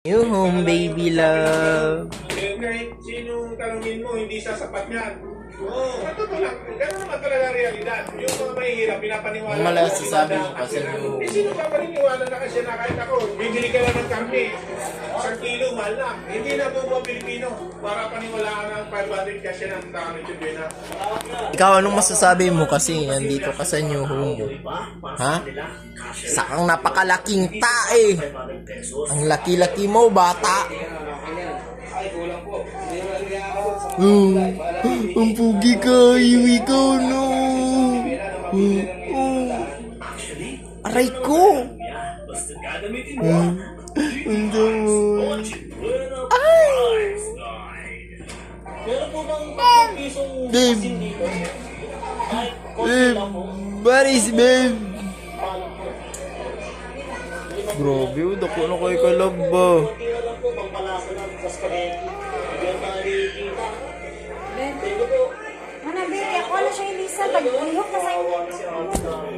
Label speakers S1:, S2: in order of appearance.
S1: New home, baby love.
S2: Kahit sinong tanongin mo, hindi sasapat yan. Oo, totoo lang. Ganun naman talaga realidad. Yung mga mahihirap, pinapaniwala.
S1: Mala sasabi mo kasi yung...
S2: Sino pa paniniwala na kasi na kahit ako, bibili ka lang ng karne, 1 kilo, mahal na. Hindi na po mga Pilipino para paniwalaan ng 500 kasi ng tanong yung na.
S1: Ikaw, anong masasabi mo kasi nandito ka sa new home mo? Ha? Sakang napakalaking tae. Ang laki-laki mo, bata. Ang pugi ka, iwi ka, no. Aray ko. Ang damon. Ay! Babe. Babe. Baris, babe. Grabe, dako na kayo kalab ba?
S3: Mana, baby, ako na siya, Elisa. Tag-uyok na sa inyo.